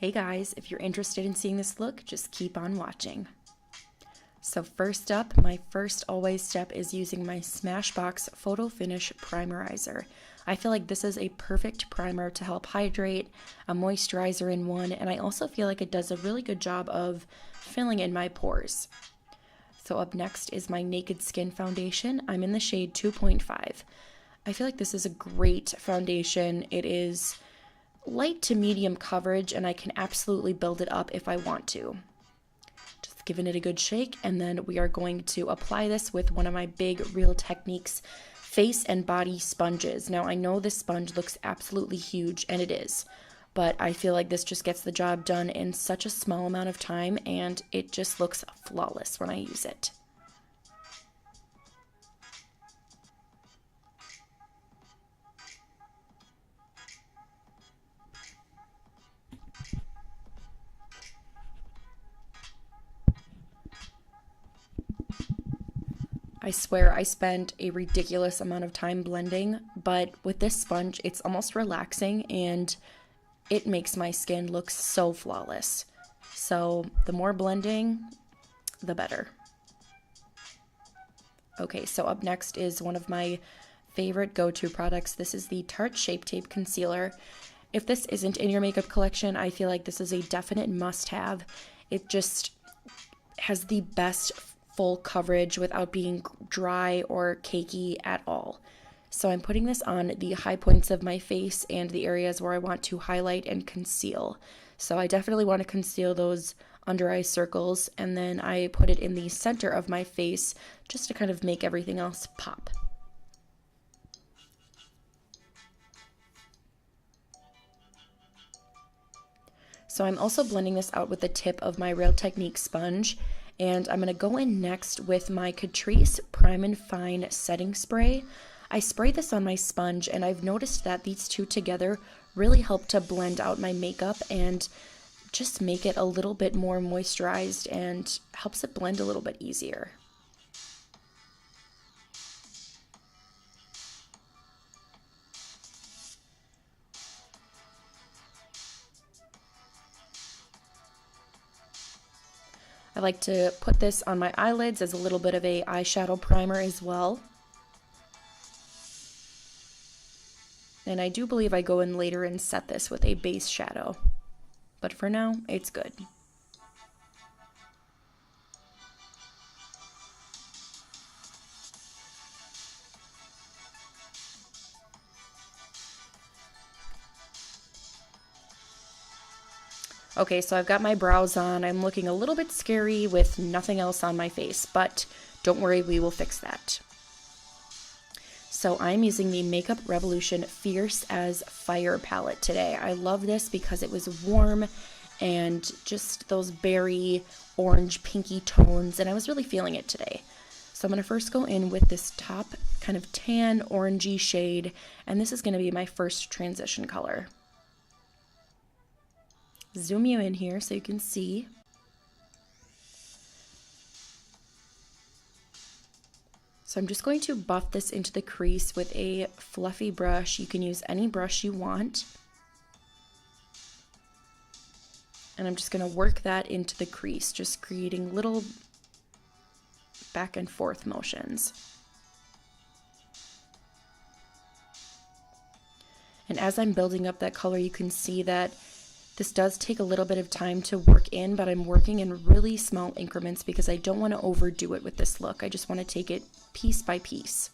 Hey guys, if you're interested in seeing this look, just keep on watching. So first up, my first always step is using my Smashbox Photo Finish Primerizer. I feel like this is a perfect primer to help hydrate, a moisturizer in one, and I also feel like it does a really good job of filling in my pores. So up next is my Naked Skin Foundation. I'm in the shade 2.5. I feel like this is a great foundation. It is light to medium coverage, and I can absolutely build it up if I want to. Just giving it a good shake, and then we are going to apply this with one of my big Real Techniques face and body sponges. Now I know this sponge looks absolutely huge, and it is, but I feel like this just gets the job done in such a small amount of time, and it just looks flawless when I use it. I swear I spent a ridiculous amount of time blending, but with this sponge, it's almost relaxing and it makes my skin look so flawless. So the more blending, the better. Okay, so up next is one of my favorite go-to products. This is the Tarte Shape Tape Concealer. If this isn't in your makeup collection, I feel like this is a definite must-have. It just has the best full coverage without being dry or cakey at all. So I'm putting this on the high points of my face and the areas where I want to highlight and conceal. So I definitely want to conceal those under eye circles, and then I put it in the center of my face just to kind of make everything else pop. So I'm also blending this out with the tip of my Real Techniques sponge, and I'm going to go in next with my Catrice Prime and Fine Setting Spray. I spray this on my sponge, and I've noticed that these two together really help to blend out my makeup and just make it a little bit more moisturized and helps it blend a little bit easier. I like to put this on my eyelids as a little bit of a eyeshadow primer as well. And I do believe I go in later and set this with a base shadow. But for now, it's good. Okay, so I've got my brows on. I'm looking a little bit scary with nothing else on my face, but don't worry, we will fix that. So I'm using the Makeup Revolution Fierce as Fire palette today. I love this because it was warm and just those berry, orange, pinky tones, and I was really feeling it today. So I'm going to first go in with this top kind of tan, orangey shade, and this is going to be my first transition color. Zoom you in here so you can see. So I'm just going to buff this into the crease with a fluffy brush. You can use any brush you want. And I'm just going to work that into the crease, just creating little back and forth motions. And as I'm building up that color, you can see that this does take a little bit of time to work in, but I'm working in really small increments because I don't want to overdo it with this look. I just want to take it piece by piece.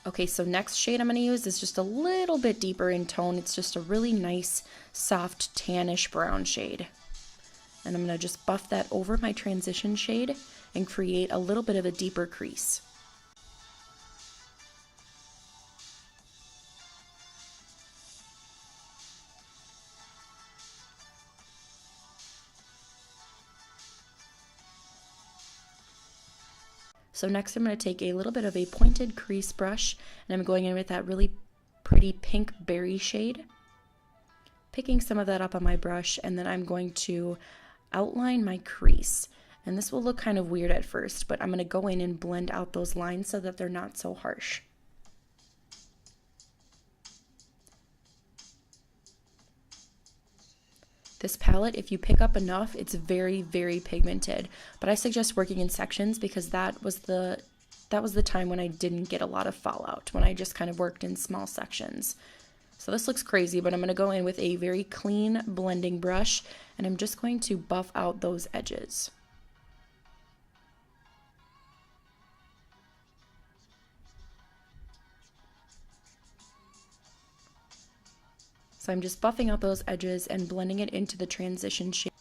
Okay, so next shade I'm going to use is just a little bit deeper in tone. It's just a really nice, soft, tannish brown shade. And I'm going to just buff that over my transition shade and create a little bit of a deeper crease. So next I'm going to take a little bit of a pointed crease brush, and I'm going in with that really pretty pink berry shade. picking some of that up on my brush, and then I'm going to outline my crease. And this will look kind of weird at first, but I'm going to go in and blend out those lines so that they're not so harsh. This palette, if you pick up enough, it's very, very pigmented, but I suggest working in sections because that was the time when I didn't get a lot of fallout, when I just kind of worked in small sections. So this looks crazy, but I'm going to go in with a very clean blending brush, and I'm just going to buff out those edges. So I'm just buffing out those edges and blending it into the transition shade.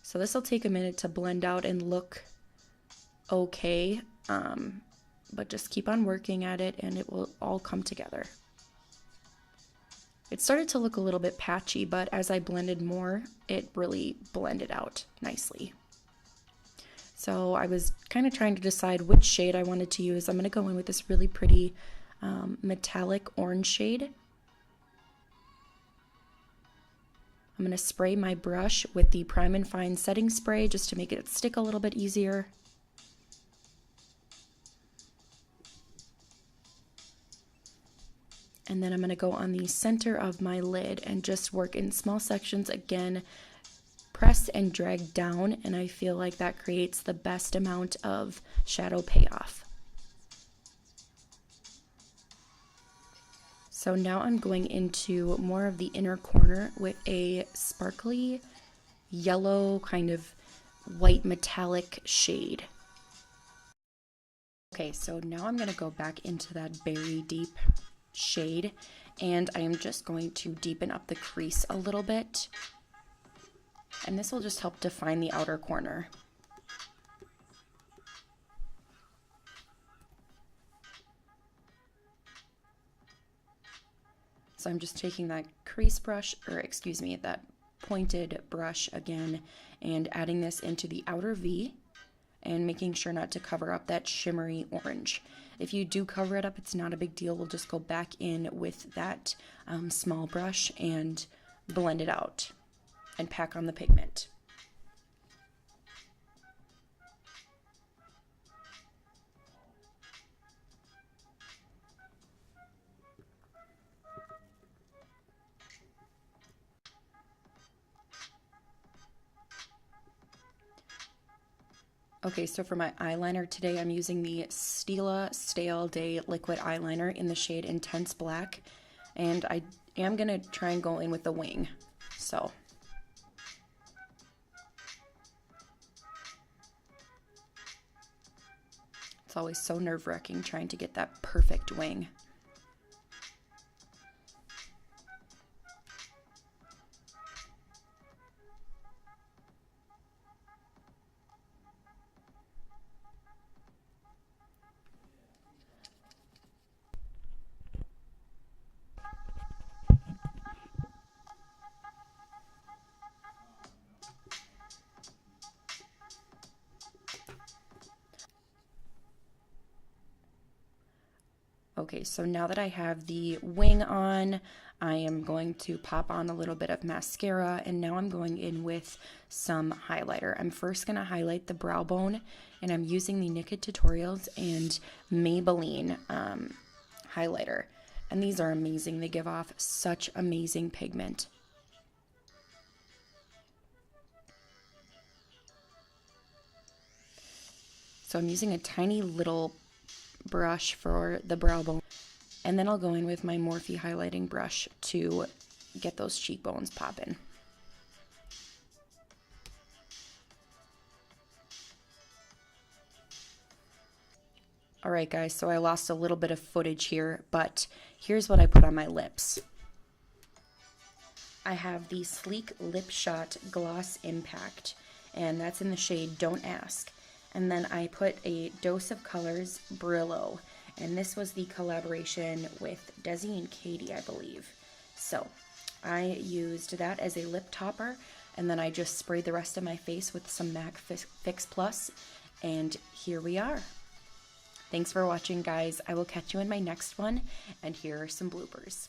So this will take a minute to blend out and look okay, but just keep on working at it and it will all come together. It started to look a little bit patchy, but as I blended more, it really blended out nicely. So I was kind of trying to decide which shade I wanted to use. I'm going to go in with this really pretty metallic orange shade. I'm going to spray my brush with the Prime and Fine setting spray just to make it stick a little bit easier. And then I'm going to go on the center of my lid and just work in small sections again, press and drag down, and I feel like that creates the best amount of shadow payoff. So now I'm going into more of the inner corner with a sparkly yellow kind of white metallic shade. Okay, so now I'm going to go back into that berry deep shade, and I am just going to deepen up the crease a little bit, and this will just help define the outer corner. So I'm just taking that crease brush, or excuse me, that pointed brush again, and adding this into the outer V and making sure not to cover up that shimmery orange. If you do cover it up, it's not a big deal. We'll just go back in with that small brush and blend it out and pack on the pigment. Okay, so for my eyeliner today, I'm using the Stila Stale Day Liquid Eyeliner in the shade Intense Black, and I am going to try and go in with the wing, so. It's always so nerve-wracking trying to get that perfect wing. Okay, so now that I have the wing on, I am going to pop on a little bit of mascara, and now I'm going in with some highlighter. I'm first going to highlight the brow bone, and I'm using the Naked Tutorials and Maybelline highlighter. And these are amazing. They give off such amazing pigment. So I'm using a tiny little brush for the brow bone, and then I'll go in with my Morphe highlighting brush to get those cheekbones popping. Alright guys, so I lost a little bit of footage here, but here's what I put on my lips. I have the Sleek Lip Shot Gloss Impact, and that's in the shade Don't Ask. And then I put a Dose of Colors Brillo, and this was the collaboration with Desi and Katie, I believe. So I used that as a lip topper. And then I just sprayed the rest of my face with some MAC Fix Plus, and here we are. Thanks for watching, guys. I will catch you in my next one, and here are some bloopers.